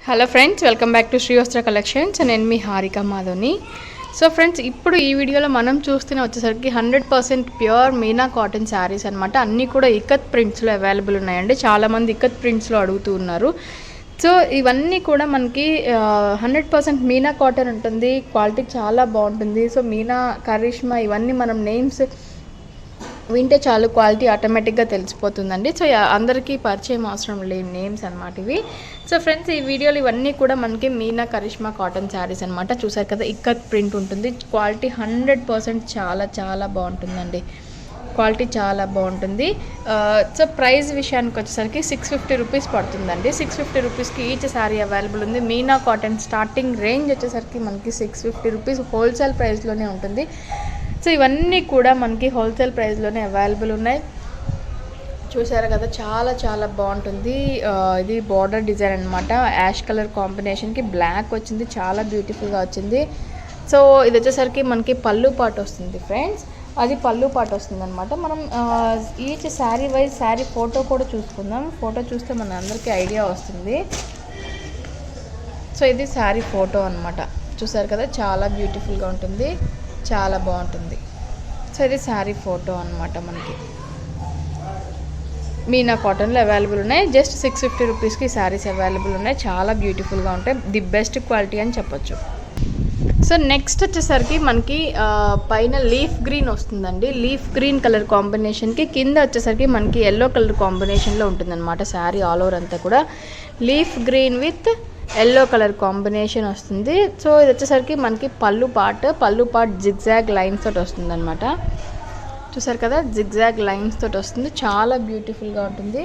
Hello friends, welcome back to Shri Vastra collections. నేను మీ హారిక మాధవ్ని. సో ఫ్రెండ్స్, ఇప్పుడు ఈ వీడియోలో మనం చూస్తూనే వచ్చేసరికి 100% ప్యూర్ మీనా కాటన్ శారీస్ అనమాట. అన్నీ కూడా ఇక్కత్ ప్రింట్స్లో అవైలబుల్ ఉన్నాయండి. చాలామంది ఇక్కత్ ప్రింట్స్లో అడుగుతూ ఉన్నారు. సో ఇవన్నీ కూడా మనకి 100% మీనా కాటన్ ఉంటుంది. క్వాలిటీ చాలా బాగుంటుంది. సో మీనా, కరిష్మా ఇవన్నీ మనం నేమ్స్ వింటే చాలు క్వాలిటీ ఆటోమేటిక్గా తెలిసిపోతుందండి. సో అందరికీ పరిచయం అవసరం లేని నేమ్స్ అనమాట ఇవి. సో ఫ్రెండ్స్, ఈ వీడియోలు ఇవన్నీ కూడా మనకి మీనా, కరిష్మా కాటన్ శారీస్ అనమాట. చూసారు కదా, ఇక్కత్ ప్రింట్ ఉంటుంది. క్వాలిటీ 100% చాలా చాలా బాగుంటుందండి. క్వాలిటీ చాలా బాగుంటుంది. సో ప్రైస్ విషయానికి వచ్చేసరికి 650 రూపీస్ పడుతుందండి. 650 రూపీస్కి ఈచ్ శారీ అవైలబుల్ ఉంది. మీనా కాటన్ స్టార్టింగ్ రేంజ్ వచ్చేసరికి మనకి 650 రూపీస్ హోల్సేల్ ప్రైస్లోనే ఉంటుంది. సో ఇవన్నీ కూడా మనకి హోల్సేల్ ప్రైస్లోనే అవైలబుల్ ఉన్నాయి. చూసారు కదా, చాలా చాలా బాగుంటుంది. ఇది బార్డర్ డిజైన్ అనమాట. యాష్ కలర్ కాంబినేషన్కి బ్లాక్ వచ్చింది, చాలా బ్యూటిఫుల్గా వచ్చింది. సో ఇది వచ్చేసరికి మనకి పళ్ళు పాటు వస్తుంది ఫ్రెండ్స్. అది పళ్ళు పాటు వస్తుంది అనమాట. మనం each sari wise sari photo కూడా చూసుకుందాం. ఫోటో చూస్తే మన అందరికీ ఐడియా వస్తుంది. సో ఇది శారీ ఫోటో అనమాట. చూసారు కదా, చాలా బ్యూటిఫుల్గా ఉంటుంది, చాలా బాగుంటుంది. సో ఇది శారీ ఫోటో అనమాట. మనకి మీనా కాటన్లో అవైలబుల్ ఉన్నాయి. జస్ట్ 650 రూపీస్కి శారీస్ అవైలబుల్ ఉన్నాయి. చాలా బ్యూటిఫుల్గా ఉంటాయి. ది బెస్ట్ క్వాలిటీ అని చెప్పొచ్చు. సో నెక్స్ట్ వచ్చేసరికి మనకి పైన లీఫ్ గ్రీన్ వస్తుందండి. లీఫ్ గ్రీన్ కలర్ కాంబినేషన్కి కింద వచ్చేసరికి మనకి ఎల్లో కలర్ కాంబినేషన్లో ఉంటుందన్నమాట. శారీ ఆల్ ఓవర్ అంతా కూడా leaf green with yellow colour combination వస్తుంది. సో ఇది వచ్చేసరికి మనకి పళ్ళు పార్ట్ జిగ్జాగ్ లైన్స్ తోటి వస్తుంది అనమాట. చూసారు కదా, జిగ్జాగ్ లైన్స్ తోటి వస్తుంది. చాలా బ్యూటిఫుల్గా ఉంటుంది.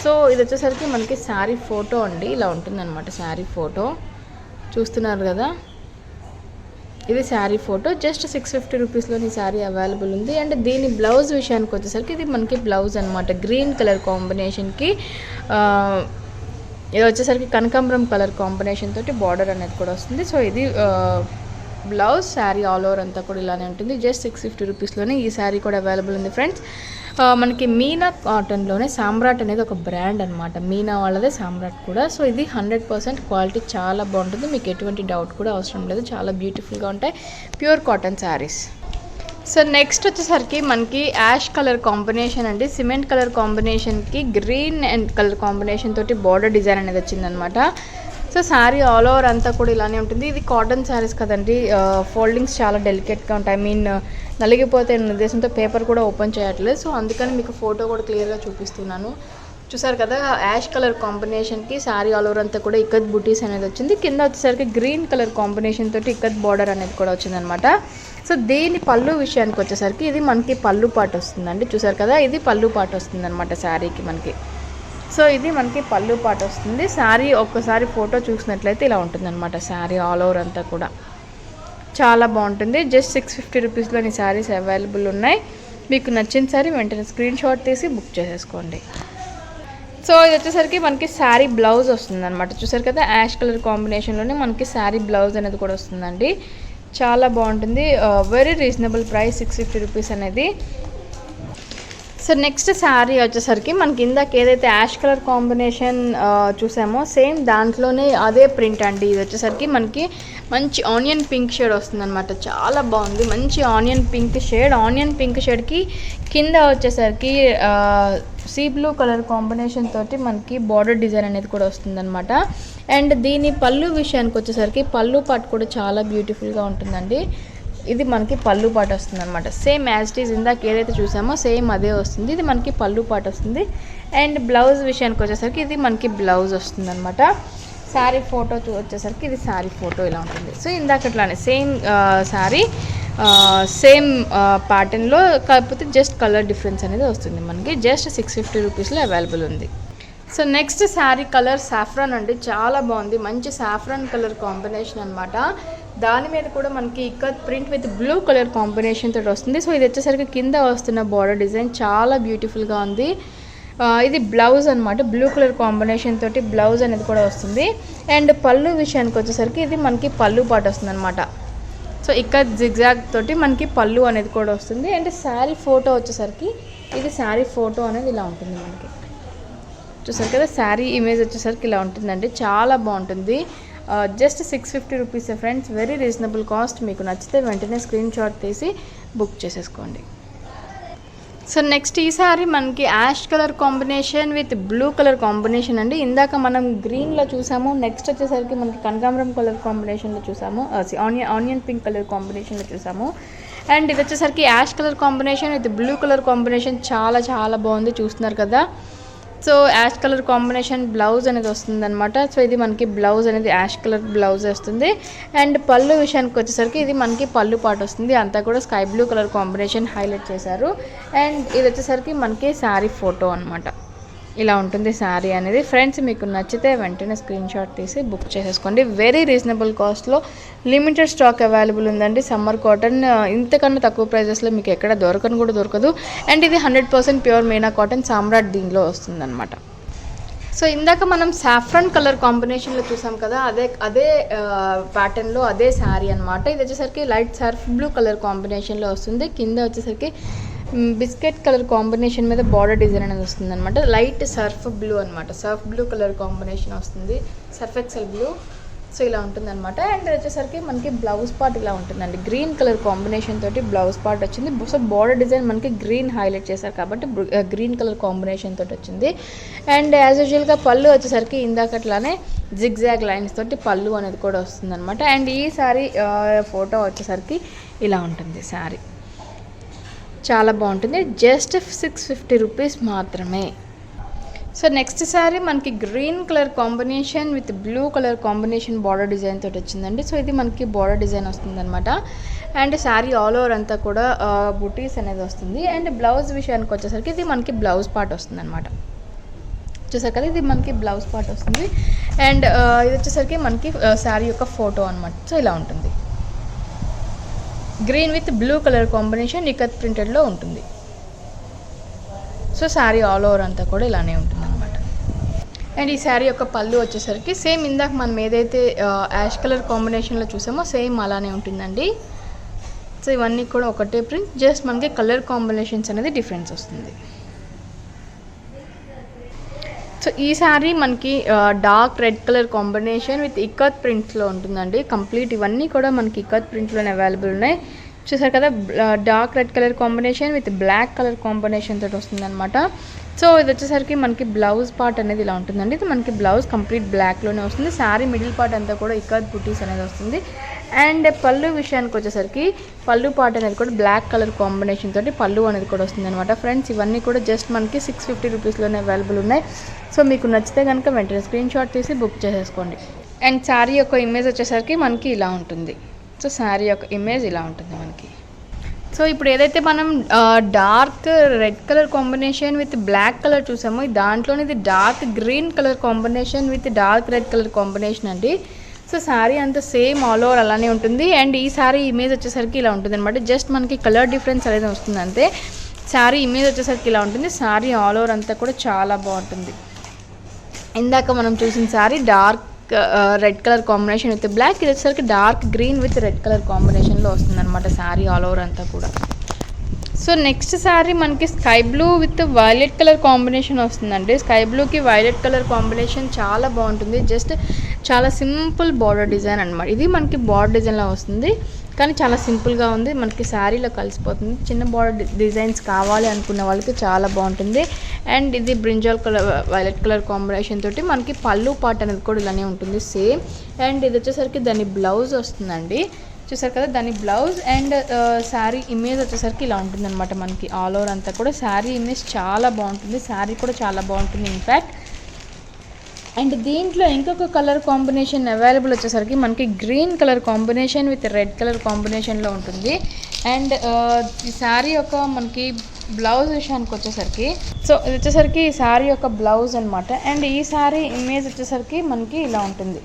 సో ఇది వచ్చేసరికి మనకి శారీ ఫోటో అండి. ఇలా ఉంటుంది అనమాట శారీ ఫోటో. చూస్తున్నారు కదా, ఇది శారీ ఫోటో. జస్ట్ 650 రూపీస్లోని శారీ అవైలబుల్ ఉంది. అండ్ దీని బ్లౌజ్ విషయానికి వచ్చేసరికి ఇది మనకి బ్లౌజ్ అనమాట. గ్రీన్ కలర్ కాంబినేషన్కి ఇది వచ్చేసరికి కనకాంబరం కలర్ కాంబినేషన్ తోటి బార్డర్ అనేది కూడా వస్తుంది. సో ఇది బ్లౌజ్. శారీ ఆల్ ఓవర్ అంతా కూడా ఇలానే ఉంటుంది. జస్ట్ 650 రూపీస్లోనే ఈ శారీ కూడా అవైలబుల్ ఉంది ఫ్రెండ్స్. మనకి మీనా కాటన్లోనే సామ్రాట్ అనేది ఒక బ్రాండ్ అనమాట. మీనా వాళ్ళదే సామ్రాట్ కూడా. సో ఇది 100% క్వాలిటీ చాలా బాగుంటుంది. మీకు ఎటువంటి డౌట్ కూడా అవసరం లేదు. చాలా బ్యూటిఫుల్గా ఉంటాయి pure cotton saris. So next వచ్చేసరికి మనకి యాష్ కలర్ కాంబినేషన్ అండి. సిమెంట్ కలర్ కాంబినేషన్కి గ్రీన్ అండ్ కలర్ కాంబినేషన్ తోటి బార్డర్ డిజైన్ అనేది వచ్చిందనమాట. సో శారీ ఆల్ ఓవర్ అంతా కూడా ఇలానే ఉంటుంది. ఇది కాటన్ శారీస్ కదండి, ఫోల్డింగ్స్ చాలా డెలికేట్గా ఉంటాయి. నలిగిపోతే ఉద్దేశంతో పేపర్ కూడా ఓపెన్ చేయట్లేదు. సో అందుకని మీకు ఫోటో కూడా క్లియర్గా చూపిస్తున్నాను. చూసారు కదా, యాష్ కలర్ కాంబినేషన్కి శారీ ఆల్ ఓవర్ అంతా కూడా ఇక్కత్ బుటీస్ అనేది వచ్చింది. కింద వచ్చేసరికి గ్రీన్ కలర్ కాంబినేషన్ తోటి ఇక్కత్ బార్డర్ అనేది కూడా వచ్చిందనమాట. సో దీని పళ్ళు విషయానికి వచ్చేసరికి ఇది మనకి పళ్ళు పాటు వస్తుందండి. చూసారు కదా, ఇది పళ్ళు పాటు వస్తుంది అనమాట శారీకి మనకి. సో ఇది మనకి పళ్ళు పాటు వస్తుంది. శారీ ఒక్కసారి ఫోటో చూసినట్లయితే ఇలా ఉంటుంది అనమాట. శారీ ఆల్ ఓవర్ అంతా కూడా చాలా బాగుంటుంది. జస్ట్ 650 రూపీస్లోని శారీస్ అవైలబుల్ ఉన్నాయి. మీకు నచ్చిన శారీ వెంటనే స్క్రీన్ షాట్ తీసి బుక్ చేసేసుకోండి. సో ఇది వచ్చేసరికి మనకి శారీ బ్లౌజ్ వస్తుంది అనమాట. చూసారు కదా, యాష్ కలర్ కాంబినేషన్లోనే మనకి శారీ బ్లౌజ్ అనేది కూడా వస్తుందండి. చాలా బాగుంటుంది. వెరీ రీజనబుల్ ప్రైస్ 650 రూపీస్ అనేది. సో నెక్స్ట్ శారీ వచ్చేసరికి మనకి ఇందాక ఏదైతే యాష్ కలర్ కాంబినేషన్ చూసామో సేమ్ దాంట్లోనే అదే ప్రింట్ అండి. ఇది వచ్చేసరికి మనకి మంచి ఆనియన్ పింక్ షేడ్ వస్తుందన్నమాట. చాలా బాగుంది. మంచి ఆనియన్ పింక్ షేడ్కి కింద వచ్చేసరికి సీ బ్లూ కలర్ కాంబినేషన్ తోటి మనకి బార్డర్ డిజైన్ అనేది కూడా వస్తుందన్నమాట. అండ్ దీని పళ్ళు విషయానికి వచ్చేసరికి పళ్ళు పాటు కూడా చాలా బ్యూటిఫుల్గా ఉంటుందండి. ఇది మనకి పళ్ళు పాటు వస్తుంది అనమాట. సేమ్ యాజ్ ఇట్ ఈజ్ ఇందాక ఏదైతే చూసామో సేమ్ అదే వస్తుంది. ఇది మనకి పళ్ళు పాటు వస్తుంది. అండ్ బ్లౌజ్ విషయానికి వచ్చేసరికి ఇది మనకి బ్లౌజ్ వస్తుంది అనమాట. శారీ ఫోటో వచ్చేసరికి ఇది శారీ ఫోటో ఇలా ఉంటుంది. సో ఇందాకట్లానే సేమ్ శారీ సేమ్ ప్యాటర్న్లో, కాకపోతే జస్ట్ కలర్ డిఫరెన్స్ అనేది వస్తుంది మనకి. జస్ట్ 650 రూపీస్లో అవైలబుల్ ఉంది. So next sari colour saffron అండి. చాలా బాగుంది. మంచి సాఫ్రాన్ కలర్ కాంబినేషన్ అనమాట. దాని మీద కూడా మనకి ikat print with blue colour combination తోటి వస్తుంది. సో ఇది వచ్చేసరికి కింద వస్తున్న బార్డర్ డిజైన్ చాలా బ్యూటిఫుల్గా ఉంది. ఇది బ్లౌజ్ అనమాట. బ్లూ కలర్ కాంబినేషన్ తోటి బ్లౌజ్ అనేది కూడా వస్తుంది. అండ్ పళ్ళు విషయానికి వచ్చేసరికి ఇది మనకి పళ్ళు పాటు వస్తుంది అనమాట. సో ఇక్కత్ జిగ్జాగ్ తోటి మనకి పళ్ళు అనేది కూడా వస్తుంది. అండ్ శారీ ఫోటో వచ్చేసరికి ఇది శారీ ఫోటో అనేది ఇలా ఉంటుంది మనకి. చూసారు కదా, శారీ ఇమేజ్ వచ్చేసరికి ఇలా ఉంటుందండి, చాలా బాగుంటుంది. Just 650 rupees friends, very reasonable cost. మీకు నచ్చితే వెంటనే స్క్రీన్ షాట్ తీసి బుక్ చేసేసుకోండి. సో నెక్స్ట్ ఈ సారీ మనకి ash colour combination with blue colour combination అండి. ఇందాక మనం గ్రీన్లో చూసాము, నెక్స్ట్ వచ్చేసరికి మనకి కనకాంబరం కలర్ కాంబినేషన్లో చూసాము, ఆనియన్ పింక్ కలర్ కాంబినేషన్లో చూసాము. అండ్ ఇది వచ్చేసరికి ash colour combination with blue colour combination, చాలా చాలా బాగుంది, చూస్తున్నారు కదా. So ash colour combination blouse అనేది వస్తుంది అనమాట. సో ఇది మనకి బ్లౌజ్ అనేది యాష్ కలర్ బ్లౌజ్ వస్తుంది. అండ్ పళ్ళు విషయానికి వచ్చేసరికి ఇది మనకి పళ్ళు పాటు వస్తుంది, అంతా కూడా sky blue colour combination highlight చేశారు. అండ్ ఇది వచ్చేసరికి మనకి శారీ ఫోటో అనమాట, ఇలా ఉంటుంది శారీ అనేది. ఫ్రెండ్స్ మీకు నచ్చితే వెంటనే స్క్రీన్ షాట్ తీసి బుక్ చేసేసుకోండి. వెరీ రీజనబుల్ కాస్ట్లో లిమిటెడ్ స్టాక్ అవైలబుల్ ఉందండి. సమ్మర్ కాటన్ ఇంతకన్నా తక్కువ ప్రైజెస్లో మీకు ఎక్కడ దొరకదు. అండ్ ఇది 100% ప్యూర్ మీనా కాటన్ సామ్రాట్ దీనిలో వస్తుందన్నమాట. సో ఇందాక మనం సాఫ్రాన్ కలర్ కాంబినేషన్లో చూసాం కదా, అదే ప్యాటర్న్లో అదే శారీ అనమాట. ఇది వచ్చేసరికి లైట్ సర్ఫ్ బ్లూ కలర్ కాంబినేషన్లో వస్తుంది. కింద వచ్చేసరికి బిస్కెట్ కలర్ కాంబినేషన్ మీద బార్డర్ డిజైన్ అనేది వస్తుంది అనమాట. లైట్ సర్ఫ్ బ్లూ అనమాట, సర్ఫ్ బ్లూ కలర్ కాంబినేషన్ వస్తుంది, సర్ఫ్ ఎక్సెల్ బ్లూ. సో ఇలా ఉంటుంది అనమాట. అండ్ వచ్చేసరికి మనకి బ్లౌజ్ పార్ట్ ఇలా ఉంటుందండి, గ్రీన్ కలర్ కాంబినేషన్ తోటి బ్లౌజ్ పార్ట్ వచ్చింది. సో బార్డర్ డిజైన్ మనకి గ్రీన్ హైలైట్ చేశారు కాబట్టి గ్రీన్ కలర్ కాంబినేషన్ తోటి వచ్చింది. అండ్ యాజ్ యూజువల్గా పళ్ళు వచ్చేసరికి ఇందాకట్లానే జిగ్జాగ్ లైన్స్ తోటి పళ్ళు అనేది కూడా వస్తుంది అనమాట. అండ్ ఈ శారీ ఫోటో వచ్చేసరికి ఇలా ఉంటుంది శారీ, చాలా బాగుంటుంది. జస్ట్ 650 రూపీస్ మాత్రమే. సో నెక్స్ట్ శారీ మనకి green colour combination with blue colour combination border design తోటి వచ్చిందండి. సో ఇది మనకి బార్డర్ డిజైన్ వస్తుంది అనమాట. అండ్ శారీ ఆల్ ఓవర్ అంతా కూడా బుటీస్ అనేది వస్తుంది. అండ్ బ్లౌజ్ విషయానికి వచ్చేసరికి ఇది మనకి బ్లౌజ్ పార్ట్ వస్తుంది అనమాట. చూసారు కదా, ఇది మనకి బ్లౌజ్ పార్ట్ వస్తుంది. అండ్ ఇది వచ్చేసరికి మనకి శారీ యొక్క ఫోటో అనమాట. సో ఇలా ఉంటుంది, green with blue colour combination ikat ప్రింటెడ్లో ఉంటుంది. సో శారీ ఆల్ ఓవర్ అంతా కూడా ఇలానే ఉంటుంది అనమాట. అండ్ ఈ శారీ యొక్క పళ్ళు వచ్చేసరికి సేమ్ ఇందాక మనం ఏదైతే యాష్ కలర్ కాంబినేషన్లో చూసామో సేమ్ అలానే ఉంటుందండి. సో ఇవన్నీ కూడా ఒకటే ప్రింట్, జస్ట్ మనకి కలర్ కాంబినేషన్స్ అనేది డిఫరెన్స్ వస్తుంది. సో ఈ శారీ మనకి dark red colour combination with ikat ప్రింట్స్లో ఉంటుందండి. కంప్లీట్ ఇవన్నీ కూడా మనకి ఇక్కత్ ప్రింట్లోనే అవైలబుల్ ఉన్నాయి. చూసారు కదా, dark red colour combination with black colour combination తోటి వస్తుందన్నమాట. సో ఇది వచ్చేసరికి మనకి బ్లౌజ్ పార్ట్ అనేది ఇలా ఉంటుందండి. ఇది మనకి బ్లౌజ్ కంప్లీట్ బ్లాక్లోనే వస్తుంది. శారీ మిడిల్ పార్ట్ అంతా కూడా ఇక్కత్ బుటీస్ అనేది వస్తుంది. అండ్ పళ్ళు విషయానికి వచ్చేసరికి పళ్ళు పార్ట్ అనేది కూడా బ్లాక్ కలర్ కాంబినేషన్ తోటి పళ్ళు అనేది కూడా వస్తుంది అనమాట. ఫ్రెండ్స్ ఇవన్నీ కూడా జస్ట్ మనకి 650 రూపీస్లోనే అవైలబుల్ ఉన్నాయి. సో మీకు నచ్చితే కనుక వెంటనే స్క్రీన్ షాట్ తీసి బుక్ చేసేసుకోండి. అండ్ శారీ యొక్క ఇమేజ్ వచ్చేసరికి మనకి ఇలా ఉంటుంది. సో శారీ యొక్క ఇమేజ్ ఇలా ఉంటుంది మనకి. సో ఇప్పుడు ఏదైతే మనం dark red colour combination with black colour చూసామో, దాంట్లోనే ఇది dark green colour combination with dark red colour combination అండి. సో శారీ అంతా సేమ్ ఆల్ ఓవర్ అలానే ఉంటుంది. అండ్ ఈ శారీ ఇమేజ్ వచ్చేసరికి ఇలా ఉంటుంది అనమాట. జస్ట్ మనకి కలర్ డిఫరెన్స్ అనేది వస్తుంది అంతే. శారీ ఇమేజ్ వచ్చేసరికి ఇలా ఉంటుంది. శారీ ఆల్ ఓవర్ అంతా కూడా చాలా బాగుంటుంది. ఇందాక మనం చూసిన sari dark red colour combination with black, ఇది వచ్చేసరికి dark green with red colour కాంబినేషన్లో వస్తుంది అనమాట శారీ ఆల్ ఓవర్ అంతా కూడా. సో నెక్స్ట్ శారీ మనకి sky blue with violet colour combination వస్తుందండి. స్కై బ్లూకి వైలెట్ కలర్ కాంబినేషన్ చాలా బాగుంటుంది. జస్ట్ చాలా సింపుల్ బార్డర్ డిజైన్ అనమాట. ఇది మనకి బార్డర్ డిజైన్లో వస్తుంది, కానీ చాలా సింపుల్గా ఉంది, మనకి శారీలో కలిసిపోతుంది. చిన్న బార్డర్ డిజైన్స్ కావాలి అనుకున్న వాళ్ళకి చాలా బాగుంటుంది. అండ్ ఇది brinjal colour violet colour combination తోటి మనకి పళ్ళు పార్ట్ అనేది కూడా ఇలానే ఉంటుంది సేమ్. అండ్ ఇది వచ్చేసరికి దాని బ్లౌజ్ వస్తుందండి. చూసారు కదా దాని బ్లౌజ్. అండ్ శారీ ఇమేజ్ వచ్చేసరికి ఇలా ఉంటుంది అనమాట మనకి ఆల్ ఓవర్ అంతా కూడా. శారీ ఇమేజ్ చాలా బాగుంటుంది, శారీ కూడా చాలా బాగుంటుంది ఇన్ఫ్యాక్ట్. అండ్ దీంట్లో ఇంకొక కలర్ కాంబినేషన్ అవైలబుల్ వచ్చేసరికి మనకి green colour combination with red colour కాంబినేషన్లో ఉంటుంది. అండ్ ఈ శారీ యొక్క మనకి బ్లౌజ్ విషయానికి వచ్చేసరికి, సో ఇది వచ్చేసరికి ఈ శారీ యొక్క బ్లౌజ్ అనమాట. అండ్ ఈ శారీ ఇమేజ్ వచ్చేసరికి మనకి ఇలా ఉంటుంది.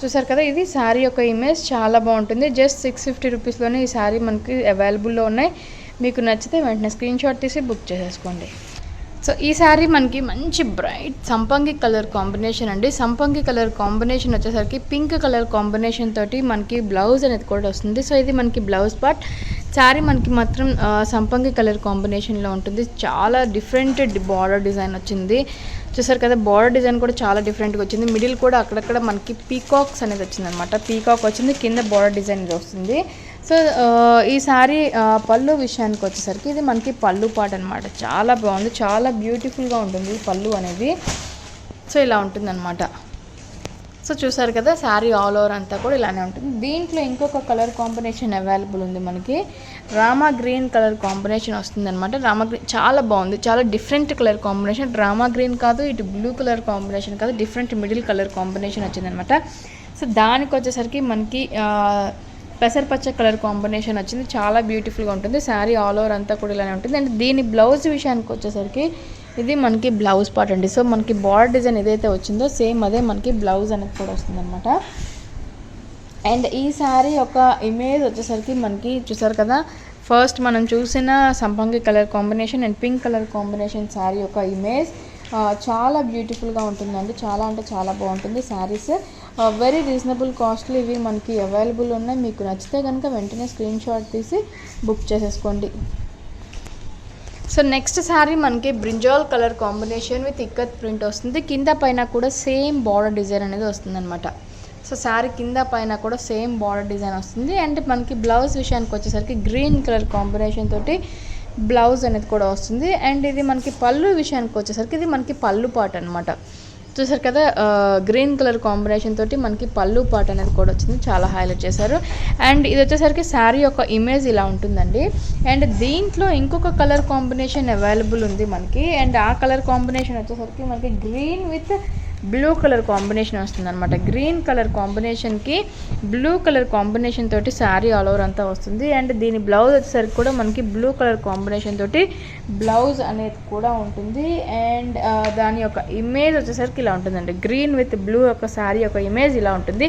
చూసారు కదా, ఇది శారీ యొక్క ఇమేజ్ చాలా బాగుంటుంది. జస్ట్ 650 రూపీస్లోనే ఈ శారీ మనకి అవైలబుల్లో ఉన్నాయి. మీకు నచ్చితే వెంటనే స్క్రీన్ షాట్ తీసి బుక్ చేసేసుకోండి. సో ఈ శారీ మనకి మంచి బ్రైట్ సంపంగి కలర్ కాంబినేషన్ అండి. సంపంగి కలర్ కాంబినేషన్ వచ్చేసరికి పింక్ కలర్ కాంబినేషన్ తోటి మనకి బ్లౌజ్ అనేది కూడా వస్తుంది. సో ఇది మనకి బ్లౌజ్ పార్ట్. శారీ మనకి మాత్రం సంపంగి కలర్ కాంబినేషన్లో ఉంటుంది. చాలా డిఫరెంట్ బార్డర్ డిజైన్ వచ్చింది. చూసారు కదా, బార్డర్ డిజైన్ కూడా చాలా డిఫరెంట్గా వచ్చింది. మిడిల్ కూడా అక్కడక్కడ మనకి పీకాక్స్ అనేది వచ్చిందనమాట. పీకాక్ వచ్చింది, కింద బార్డర్ డిజైన్ ఇది వస్తుంది. సో ఈ సారీ పళ్ళు విషయానికి వచ్చేసరికి ఇది మనకి పళ్ళు పాట అనమాట. చాలా బాగుంది, చాలా బ్యూటిఫుల్గా ఉంటుంది పళ్ళు అనేది. సో ఇలా ఉంటుందన్నమాట. సో చూసారు కదా, శారీ ఆల్ ఓవర్ అంతా కూడా ఇలానే ఉంటుంది. దీంట్లో ఇంకొక కలర్ కాంబినేషన్ అవైలబుల్ ఉంది మనకి. రామా గ్రీన్ కలర్ కాంబినేషన్ వస్తుందన్నమాట. రామా గ్రీన్ చాలా బాగుంది, చాలా different colour combination. Rama green కాదు, ఇటు బ్లూ కలర్ కాంబినేషన్ కాదు, డిఫరెంట్ మిడిల్ కలర్ కాంబినేషన్ వచ్చిందనమాట. సో దానికి వచ్చేసరికి మనకి పెసరపచ్చ కలర్ కాంబినేషన్ వచ్చింది. చాలా బ్యూటిఫుల్గా ఉంటుంది. శారీ ఆల్ ఓవర్ అంతా కూడా ఇలానే ఉంటుంది. అండ్ దీని బ్లౌజ్ విషయానికి వచ్చేసరికి ఇది మనకి బ్లౌజ్ పార్ట్ అండి. సో మనకి బార్డర్ డిజైన్ ఏదైతే వచ్చిందో సేమ్ అదే మనకి బ్లౌజ్ అనేది కూడా వస్తుందన్నమాట. అండ్ ఈ శారీ ఒక ఇమేజ్ వచ్చేసరికి మనకి చూసారు కదా, ఫస్ట్ మనం చూసిన సంపంగి colour combination and pink colour combination sari ఒక ఇమేజ్ చాలా బ్యూటిఫుల్గా ఉంటుందండి. చాలా అంటే చాలా బాగుంటుంది శారీస్. వెరీ రీజనబుల్ కాస్ట్లో ఇవి మనకి అవైలబుల్ ఉన్నాయి. మీకు నచ్చితే కనుక వెంటనే స్క్రీన్ షాట్ తీసి బుక్ చేసేసుకోండి. సో నెక్స్ట్ శారీ మనకి brinjal colour combination with ikat print వస్తుంది. కింద పైన కూడా సేమ్ బార్డర్ డిజైన్ అనేది వస్తుందన్నమాట. సో శారీ కింద పైన కూడా సేమ్ బార్డర్ డిజైన్ వస్తుంది. అండ్ మనకి బ్లౌజ్ విషయానికి వచ్చేసరికి గ్రీన్ కలర్ కాంబినేషన్ తోటి బ్లౌజ్ అనేది కూడా వస్తుంది. అండ్ ఇది మనకి పళ్ళు విషయానికి వచ్చేసరికి ఇది మనకి పళ్ళు పాట అనమాట. చూసారు కదా, గ్రీన్ కలర్ కాంబినేషన్ తోటి మనకి పళ్ళు పాట అనేది కూడా వచ్చింది. చాలా హైలైట్ చేశారు. అండ్ ఇది వచ్చేసరికి శారీ యొక్క ఇమేజ్ ఇలా ఉంటుందండి. అండ్ దీంట్లో ఇంకొక కలర్ కాంబినేషన్ అవైలబుల్ ఉంది మనకి. అండ్ ఆ కలర్ కాంబినేషన్ వచ్చేసరికి మనకి green with blue colour combination వస్తుంది అనమాట. గ్రీన్ కలర్ కాంబినేషన్కి బ్లూ కలర్ కాంబినేషన్ తోటి శారీ ఆల్ ఓవర్ అంతా వస్తుంది. అండ్ దీని బ్లౌజ్ వచ్చేసరికి కూడా మనకి బ్లూ కలర్ కాంబినేషన్ తోటి బ్లౌజ్ అనేది కూడా ఉంటుంది. అండ్ దాని యొక్క ఇమేజ్ వచ్చేసరికి ఇలా ఉంటుందండి. గ్రీన్ విత్ బ్లూ యొక్క శారీ యొక్క ఇమేజ్ ఇలా ఉంటుంది.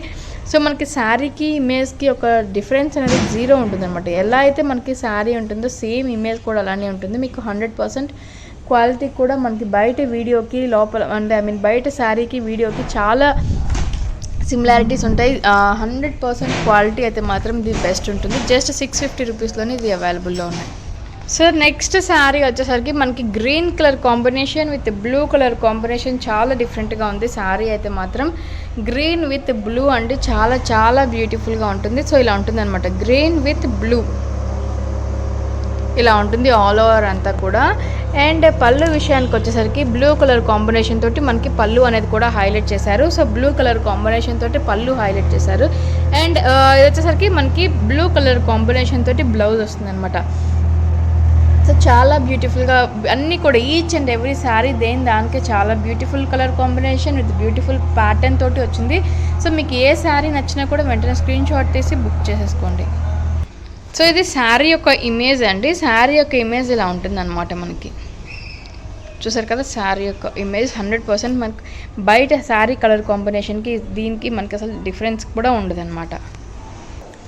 సో మనకి శారీకి ఇమేజ్కి ఒక డిఫరెన్స్ అనేది 0 ఉంటుంది అనమాట. ఎలా అయితే మనకి శారీ ఉంటుందో సేమ్ ఇమేజ్ కూడా అలానే ఉంటుంది. మీకు 100% క్వాలిటీ కూడా మనకి బయట వీడియోకి లోపల అంటే బయట శారీకి వీడియోకి చాలా సిమిలారిటీస్ ఉంటాయి. 100% క్వాలిటీ అయితే మాత్రం ఇది బెస్ట్ ఉంటుంది. జస్ట్ 650 రూపీస్లోనే ఇది అవైలబుల్లో ఉన్నాయి. సో నెక్స్ట్ శారీ వచ్చేసరికి మనకి green colour combination with blue colour combination చాలా డిఫరెంట్గా ఉంది. శారీ అయితే మాత్రం గ్రీన్ విత్ బ్లూ అంటే చాలా చాలా బ్యూటిఫుల్గా ఉంటుంది. సో ఇలా ఉంటుంది అనమాట. గ్రీన్ విత్ బ్లూ ఇలా ఉంటుంది ఆల్ ఓవర్ అంతా కూడా. అండ్ పళ్ళు విషయానికి వచ్చేసరికి బ్లూ కలర్ కాంబినేషన్ తోటి మనకి పళ్ళు అనేది కూడా హైలైట్ చేశారు. సో బ్లూ కలర్ కాంబినేషన్ తోటి పళ్ళు హైలైట్ చేశారు. అండ్ ఇది వచ్చేసరికి మనకి బ్లూ కలర్ కాంబినేషన్ తోటి బ్లౌజ్ వస్తుంది అనమాట. సో చాలా బ్యూటిఫుల్గా అన్నీ కూడా ఈచ్ అండ్ ఎవ్రీ శారీ దానికే చాలా beautiful colour combination with beautiful pattern తోటి వచ్చింది. సో మీకు ఏ శారీ నచ్చినా కూడా వెంటనే స్క్రీన్ షాట్ తీసి బుక్ చేసేసుకోండి. సో ఇది శారీ యొక్క ఇమేజ్ అండి. శారీ యొక్క ఇమేజ్ ఇలా ఉంటుందన్నమాట మనకి. చూసారు కదా, శారీ యొక్క ఇమేజ్ 100% మనకి బయట శారీ కలర్ కాంబినేషన్కి దీనికి మనకి అసలు డిఫరెన్స్ కూడా ఉండదు అనమాట.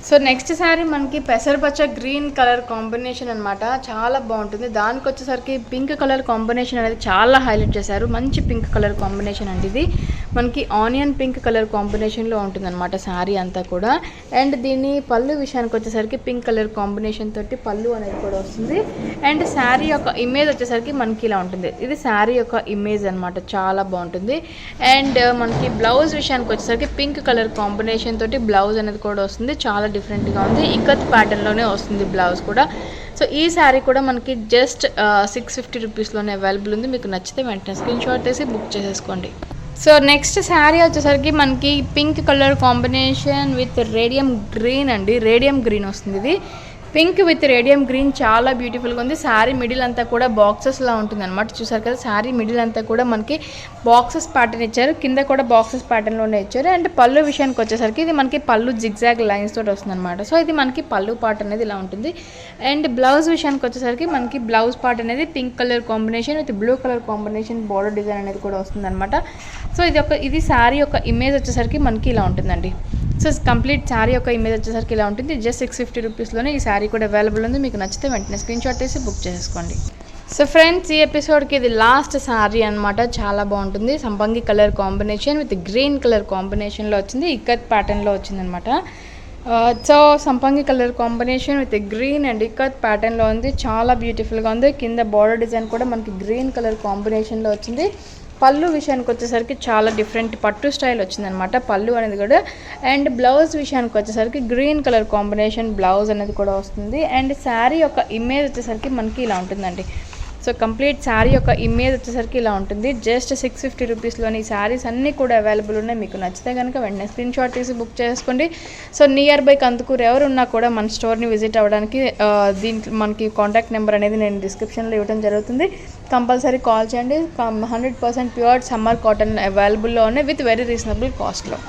సో నెక్స్ట్ శారీ మనకి పెసరపచ్చ గ్రీన్ కలర్ కాంబినేషన్ అనమాట. చాలా బాగుంటుంది. దానికి వచ్చేసరికి పింక్ కలర్ కాంబినేషన్ అనేది చాలా హైలైట్ చేశారు. మంచి పింక్ కలర్ కాంబినేషన్ అండి. ఇది మనకి ఆనియన్ పింక్ కలర్ కాంబినేషన్లో ఉంటుంది అనమాట శారీ అంతా కూడా. అండ్ దీని పళ్ళు విషయానికి వచ్చేసరికి పింక్ కలర్ కాంబినేషన్ తోటి పళ్ళు అనేది కూడా వస్తుంది. అండ్ శారీ యొక్క ఇమేజ్ వచ్చేసరికి మనకి ఇలా ఉంటుంది. ఇది శారీ యొక్క ఇమేజ్ అనమాట. చాలా బాగుంటుంది. అండ్ మనకి బ్లౌజ్ విషయానికి వచ్చేసరికి పింక్ కలర్ కాంబినేషన్ తోటి బ్లౌజ్ అనేది కూడా వస్తుంది. చాలా డిఫరెంట్గా ఉంది. ఇక్కత్ ప్యాటర్న్లోనే వస్తుంది బ్లౌజ్ కూడా. సో ఈ శారీ కూడా మనకి జస్ట్ 650 రూపీస్లోనే అవైలబుల్ ఉంది. మీకు నచ్చితే వెంటనే స్క్రీన్ షాట్ తీసి బుక్ చేసేసుకోండి. సో నెక్స్ట్ శారీ వచ్చేసరికి మనకి pink colour combination with radium green అండి. రేడియం గ్రీన్ వస్తుంది. ఇది పింక్ విత్ రేడియం గ్రీన్ చాలా బ్యూటిఫుల్గా ఉంది. శారీ మిడిల్ అంతా కూడా బాక్సెస్లా ఉంటుంది అనమాట. చూసారు కదా, శారీ మిడిల్ అంతా కూడా మనకి బాక్సెస్ ప్యాటర్న్ ఇచ్చారు. కింద కూడా బాక్సెస్ ప్యాటర్న్లోనే ఇచ్చారు. అండ్ పళ్ళు విషయానికి వచ్చేసరికి ఇది మనకి పళ్ళు జిగ్జాగ్ లైన్స్ తోటి వస్తుంది అనమాట. సో ఇది మనకి పళ్ళు పార్ట్ అనేది ఇలా ఉంటుంది. అండ్ బ్లౌజ్ విషయానికి వచ్చేసరికి మనకి బ్లౌజ్ పార్ట్ అనేది pink colour combination with blue colour combination border design అనేది కూడా వస్తుంది అనమాట. సో ఇది శారీ యొక్క ఇమేజ్ వచ్చేసరికి మనకి ఇలా ఉంటుందండి. సో కంప్లీట్ శారీ యొక్క ఇమేజ్ వచ్చేసరికి ఇలా ఉంటుంది. జస్ట్ 650 రూపీస్లోనే ఈ శారీ కూడా అవైలబుల్ ఉంది. మీకు నచ్చితే వెంటనే స్క్రీన్ షాట్ తీసి బుక్ చేసుకోండి. సో ఫ్రెండ్స్, ఈ ఎపిసోడ్కి ఇది లాస్ట్ శారీ అనమాట. చాలా బాగుంటుంది. సంపంగి colour combination with green colour కాంబినేషన్లో వచ్చింది. ఇక్కత్ ప్యాటర్న్లో వచ్చిందనమాట. సో సంపంగి colour combination with green and ikat ప్యాటర్న్లో ఉంది. చాలా బ్యూటిఫుల్గా ఉంది. కింద బార్డర్ డిజైన్ కూడా మనకి గ్రీన్ కలర్ కాంబినేషన్లో వచ్చింది. పళ్ళు విషయానికి వచ్చేసరికి చాలా డిఫరెంట్ పట్టు స్టైల్ వచ్చిందనమాట పళ్ళు అనేది కూడా. అండ్ బ్లౌజ్ విషయానికి వచ్చేసరికి గ్రీన్ కలర్ కాంబినేషన్ బ్లౌజ్ అనేది కూడా వస్తుంది. అండ్ శారీ యొక్క ఇమేజ్ వచ్చేసరికి మనకి ఇలా ఉంటుందండి. సో కంప్లీట్ శారీ యొక్క ఇమేజ్ వచ్చేసరికి ఇలా ఉంటుంది. జస్ట్ 650 రూపీస్లోని ఈ శారీస్ అన్నీ కూడా అవైలబుల్ ఉన్నాయి. మీకు నచ్చితే కనుక వెంటనే స్క్రీన్ షాట్ తీసి బుక్ చేసుకోండి. సో నియర్ బై కందుకూరు ఎవరున్నా కూడా మన స్టోర్ని విజిట్ అవ్వడానికి దీంట్లో మనకి కాంటాక్ట్ నెంబర్ అనేది నేను డిస్క్రిప్షన్లో ఇవ్వడం జరుగుతుంది. కంపల్సరీ కాల్ చేయండి. 100% ప్యూర్ సమ్మర్ కాటన్ అవైలబుల్లో ఉన్నాయి విత్ వెరీ రీజనబుల్ కాస్ట్లో.